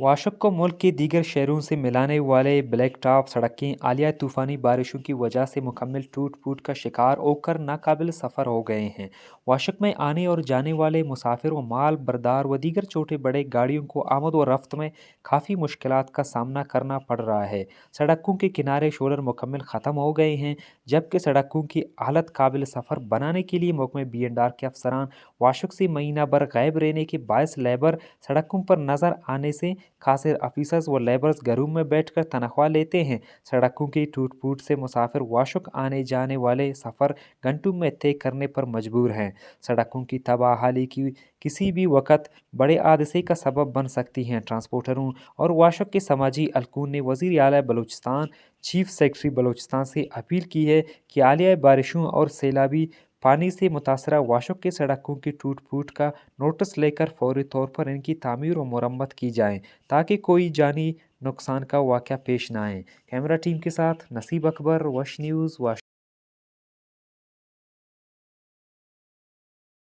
वाशक को मुल्क के दीगर शहरों से मिलाने वाले ब्लैक टॉप सड़कें हालिया तूफ़ानी बारिशों की वजह से मुकम्मल टूट फूट का शिकार होकर नाकाबिल सफ़र हो गए हैं। वाशक में आने और जाने वाले मुसाफिर व माल बरदार व दीगर छोटे बड़े गाड़ियों को आमद व रफ्त में काफ़ी मुश्किलात का सामना करना पड़ रहा है। सड़कों के किनारे शोलर मुकम्मल ख़त्म हो गए हैं, जबकि सड़कों की हालत काबिल सफ़र बनाने के लिए महकमे B&R के अफसरान वाशक से महीना भर गायब रहने के बायस लेबर सड़कों पर नज़र आने से खासर ऑफिसर्स व लेबर्स घरों में बैठकर तनख्वाह लेते हैं। सड़कों की टूट फूट से मुसाफिर वाशक आने जाने वाले सफ़र घंटों में तय करने पर मजबूर हैं। सड़कों की तबाहाली की किसी भी वक्त बड़े हादसे का सबब बन सकती हैं। ट्रांसपोर्टरों और वाशक के समाजी हलकों ने वज़ीर आला बलूचिस्तान चीफ सेक्रेटरी बलूचिस्तान से अपील की है कि हालिया बारिशों और सैलाबी पानी से मुतासरा वाशक के सड़कों की टूट फूट का नोटिस लेकर फौरी तौर पर इनकी तामीर व मुरम्मत की जाए ताकि कोई जानी नुकसान का वाक़या पेश न आए। कैमरा टीम के साथ नसीब अकबर, वश न्यूज़, वाश।